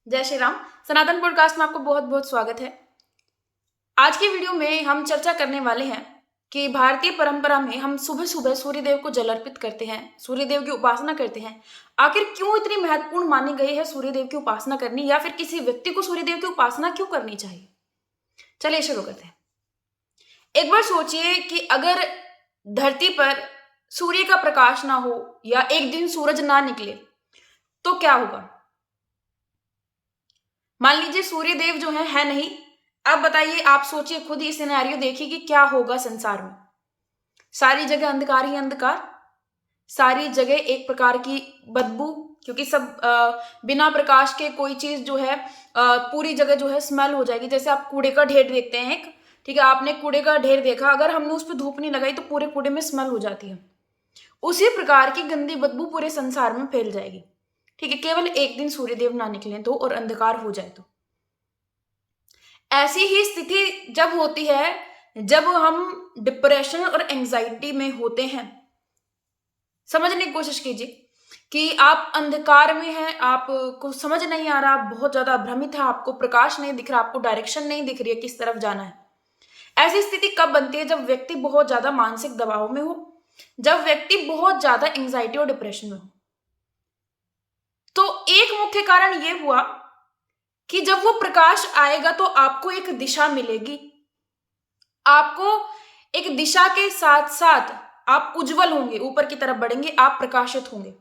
जय श्री राम। सनातन पॉडकास्ट में आपको बहुत बहुत स्वागत है। आज की वीडियो में हम चर्चा करने वाले हैं कि भारतीय परंपरा में हम सुबह सुबह सूर्यदेव को जल अर्पित करते हैं, सूर्यदेव की उपासना करते हैं। आखिर क्यों इतनी महत्वपूर्ण मानी गई है सूर्यदेव की उपासना करनी, या फिर किसी व्यक्ति को सूर्यदेव की उपासना क्यों करनी चाहिए? चलिए शुरू करते हैं। एक बार सोचिए कि अगर धरती पर सूर्य का प्रकाश ना हो या एक दिन सूरज ना निकले तो क्या होगा। मान लीजिए सूर्यदेव जो है नहीं। अब बताइए, आप सोचिए खुद ही सिनेरियो देखिए कि क्या होगा संसार में। सारी जगह अंधकार ही अंधकार, सारी जगह एक प्रकार की बदबू, क्योंकि सब बिना प्रकाश के कोई चीज जो है पूरी जगह जो है स्मेल हो जाएगी। जैसे आप कूड़े का ढेर देखते हैं एक, ठीक है, आपने कूड़े का ढेर देखा, अगर हमने उस पर धूप नहीं लगाई तो पूरे कूड़े में स्मेल हो जाती है। उसी प्रकार की गंदी बदबू पूरे संसार में फैल जाएगी, ठीक है, केवल एक दिन सूर्यदेव ना निकले तो और अंधकार हो जाए तो। ऐसी ही स्थिति जब होती है जब हम डिप्रेशन और एंजाइटी में होते हैं। समझने की कोशिश कीजिए कि आप अंधकार में हैं, आपको समझ नहीं आ रहा, आप बहुत ज्यादा भ्रमित है, आपको प्रकाश नहीं दिख रहा, आपको डायरेक्शन नहीं दिख रही है किस तरफ जाना है। ऐसी स्थिति कब बनती है? जब व्यक्ति बहुत ज्यादा मानसिक दबाव में हो, जब व्यक्ति बहुत ज्यादा एंजाइटी और डिप्रेशन में हो। तो एक मुख्य कारण यह हुआ कि जब वो प्रकाश आएगा तो आपको एक दिशा मिलेगी, आपको एक दिशा के साथ साथ आप उज्जवल होंगे, ऊपर की तरफ बढ़ेंगे, आप प्रकाशित होंगे।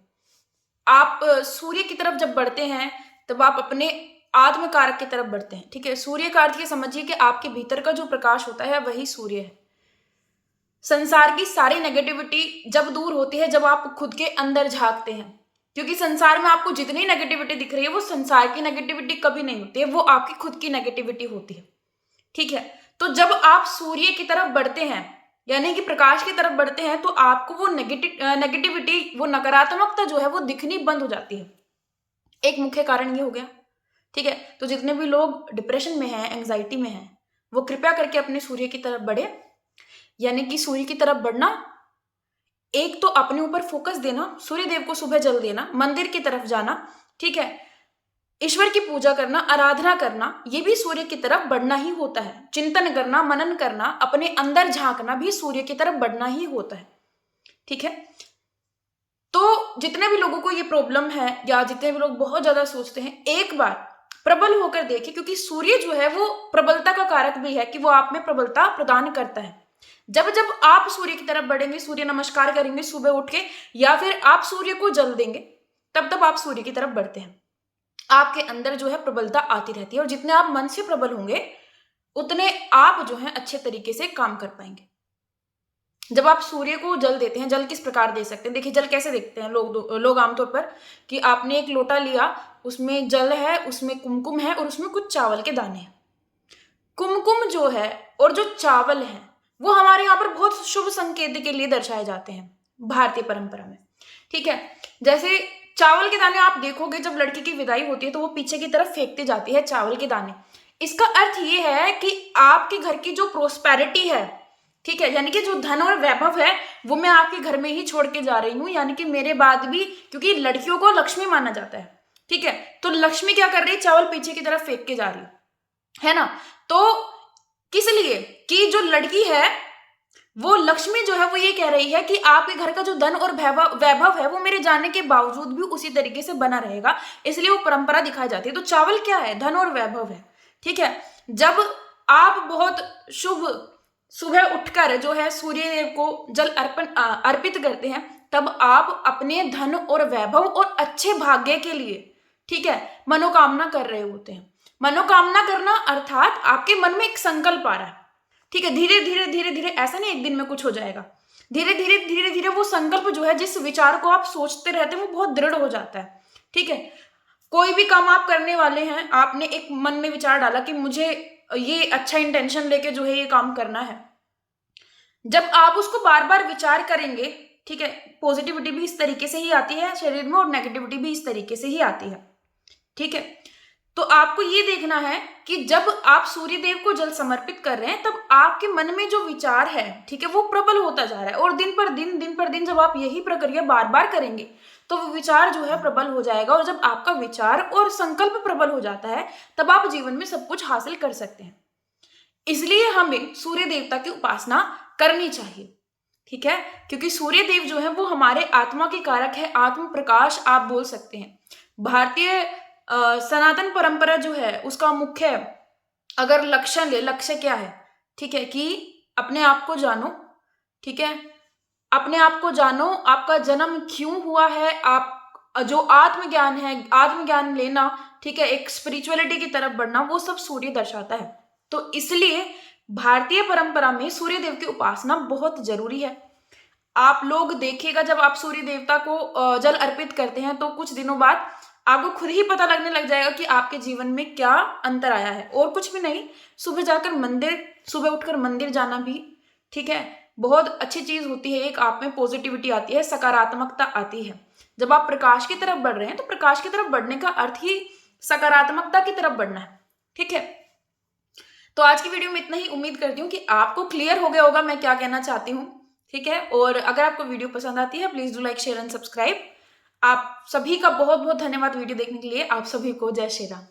आप सूर्य की तरफ जब बढ़ते हैं तब आप अपने आत्म कारक की तरफ बढ़ते हैं, ठीक है। सूर्य का अर्थ ये समझिए कि आपके भीतर का जो प्रकाश होता है वही सूर्य है। संसार की सारी नेगेटिविटी जब दूर होती है, जब आप खुद के अंदर झांकते हैं, क्योंकि संसार में आपको जितनी नेगेटिविटी दिख रही है वो संसार की नेगेटिविटी कभी नहीं होती है, वो आपकी खुद की नेगेटिविटी होती है, ठीक है। तो जब आप सूर्य की तरफ बढ़ते हैं, यानी कि प्रकाश की तरफ बढ़ते हैं, तो आपको वो नेगेटिविटी, वो नकारात्मकता जो है वो दिखनी बंद हो जाती है। एक मुख्य कारण ये हो गया, ठीक है। तो जितने भी लोग डिप्रेशन में हैं, एंजाइटी में हैं, वो कृपया करके अपने सूर्य की तरफ बढ़े। यानी कि सूर्य की तरफ बढ़ना, एक तो अपने ऊपर फोकस देना, सूर्यदेव को सुबह जल देना, मंदिर की तरफ जाना, ठीक है, ईश्वर की पूजा करना, आराधना करना, ये भी सूर्य की तरफ बढ़ना ही होता है। चिंतन करना, मनन करना, अपने अंदर झांकना भी सूर्य की तरफ बढ़ना ही होता है, ठीक है। तो जितने भी लोगों को ये प्रॉब्लम है या जितने भी लोग बहुत ज्यादा सोचते हैं, एक बार प्रबल होकर देखें, क्योंकि सूर्य जो है वो प्रबलता का कारक भी है कि वो आप में प्रबलता प्रदान करता है। जब जब आप सूर्य की तरफ बढ़ेंगे, सूर्य नमस्कार करेंगे सुबह उठ के, या फिर आप सूर्य को जल देंगे, तब तब आप सूर्य की तरफ बढ़ते हैं। आपके अंदर जो है प्रबलता आती रहती है, और जितने आप मन से प्रबल होंगे उतने आप जो है अच्छे तरीके से काम कर पाएंगे। जब आप सूर्य को जल देते हैं, जल किस प्रकार दे सकते हैं? देखिए, जल कैसे देखते हैं लोग आमतौर पर, कि आपने एक लोटा लिया, उसमें जल है, उसमें कुमकुम है और उसमें कुछ चावल के दाने हैं। कुमकुम जो है और जो चावल है वो हमारे यहाँ पर बहुत शुभ संकेत के लिए दर्शाए जाते हैं भारतीय परंपरा में, ठीक है। जैसे चावल के दाने आप देखोगे, जब लड़की की विदाई होती है तो वो पीछे की तरफ फेंकती जाती है चावल के दाने। इसका अर्थ ये है कि आपके घर की जो प्रोस्पेरिटी है, ठीक है, यानी कि जो धन और वैभव है वो मैं आपके घर में ही छोड़ के जा रही हूँ, यानी कि मेरे बाद भी, क्योंकि लड़कियों को लक्ष्मी माना जाता है, ठीक है। तो लक्ष्मी क्या कर रही है? चावल पीछे की तरफ फेंक के जा रही है ना। तो किस लिए? कि जो लड़की है वो लक्ष्मी जो है वो ये कह रही है कि आपके घर का जो धन और वैभव है वो मेरे जाने के बावजूद भी उसी तरीके से बना रहेगा, इसलिए वो परंपरा दिखाई जाती है। तो चावल क्या है? धन और वैभव है, ठीक है। जब आप बहुत शुभ सुबह उठकर जो है सूर्यदेव को जल अर्पित करते हैं, तब आप अपने धन और वैभव और अच्छे भाग्य के लिए, ठीक है, मनोकामना कर रहे होते हैं। मनोकामना करना अर्थात आपके मन में एक संकल्प आ रहा है, ठीक है। धीरे धीरे धीरे धीरे, ऐसा नहीं एक दिन में कुछ हो जाएगा, धीरे धीरे धीरे धीरे वो संकल्प जो है, जिस विचार को आप सोचते रहते हैं वो बहुत दृढ़ हो जाता है, ठीक है। कोई भी काम आप करने वाले हैं, आपने एक मन में विचार डाला कि मुझे ये अच्छा इंटेंशन लेके जो है ये काम करना है। जब आप उसको बार बार विचार करेंगे, ठीक है, पॉजिटिविटी भी इस तरीके से ही आती है शरीर में और नेगेटिविटी भी इस तरीके से ही आती है, ठीक है। तो आपको ये देखना है कि जब आप सूर्यदेव को जल समर्पित कर रहे हैं तब आपके मन में जो विचार है, ठीक है, वो प्रबल होता जा रहा है। और दिन पर दिन जब आप यही प्रक्रिया बार बार करेंगे तो वो विचार जो है प्रबल हो जाएगा, और जब आपका विचार और संकल्प प्रबल हो जाता है तब आप जीवन में सब कुछ हासिल कर सकते हैं। इसलिए हमें सूर्य देवता की उपासना करनी चाहिए, ठीक है, क्योंकि सूर्य देव जो है वो हमारे आत्मा के कारक है, आत्म प्रकाश आप बोल सकते हैं। भारतीय सनातन परंपरा जो है उसका मुख्य अगर लक्षण ले, लक्ष्य क्या है, ठीक है, कि अपने आप को जानो, ठीक है, अपने आप को जानो, आपका जन्म क्यों हुआ है, आप जो आत्मज्ञान है, आत्मज्ञान लेना, ठीक है, एक स्पिरिचुअलिटी की तरफ बढ़ना, वो सब सूर्य दर्शाता है। तो इसलिए भारतीय परंपरा में सूर्य देव की उपासना बहुत जरूरी है। आप लोग देखिएगा, जब आप सूर्य देवता को जल अर्पित करते हैं तो कुछ दिनों बाद आपको खुद ही पता लगने लग जाएगा कि आपके जीवन में क्या अंतर आया है। और कुछ भी नहीं, सुबह उठकर मंदिर जाना भी, ठीक है, बहुत अच्छी चीज होती है। एक आप में पॉजिटिविटी आती है, सकारात्मकता आती है। जब आप प्रकाश की तरफ बढ़ रहे हैं तो प्रकाश की तरफ बढ़ने का अर्थ ही सकारात्मकता की तरफ बढ़ना है, ठीक है। तो आज की वीडियो में इतना ही। उम्मीद करती हूँ कि आपको क्लियर हो गया होगा मैं क्या कहना चाहती हूँ, ठीक है। और अगर आपको वीडियो पसंद आती है please do like, share and subscribe. आप सभी का बहुत बहुत धन्यवाद वीडियो देखने के लिए। आप सभी को जय श्री राम।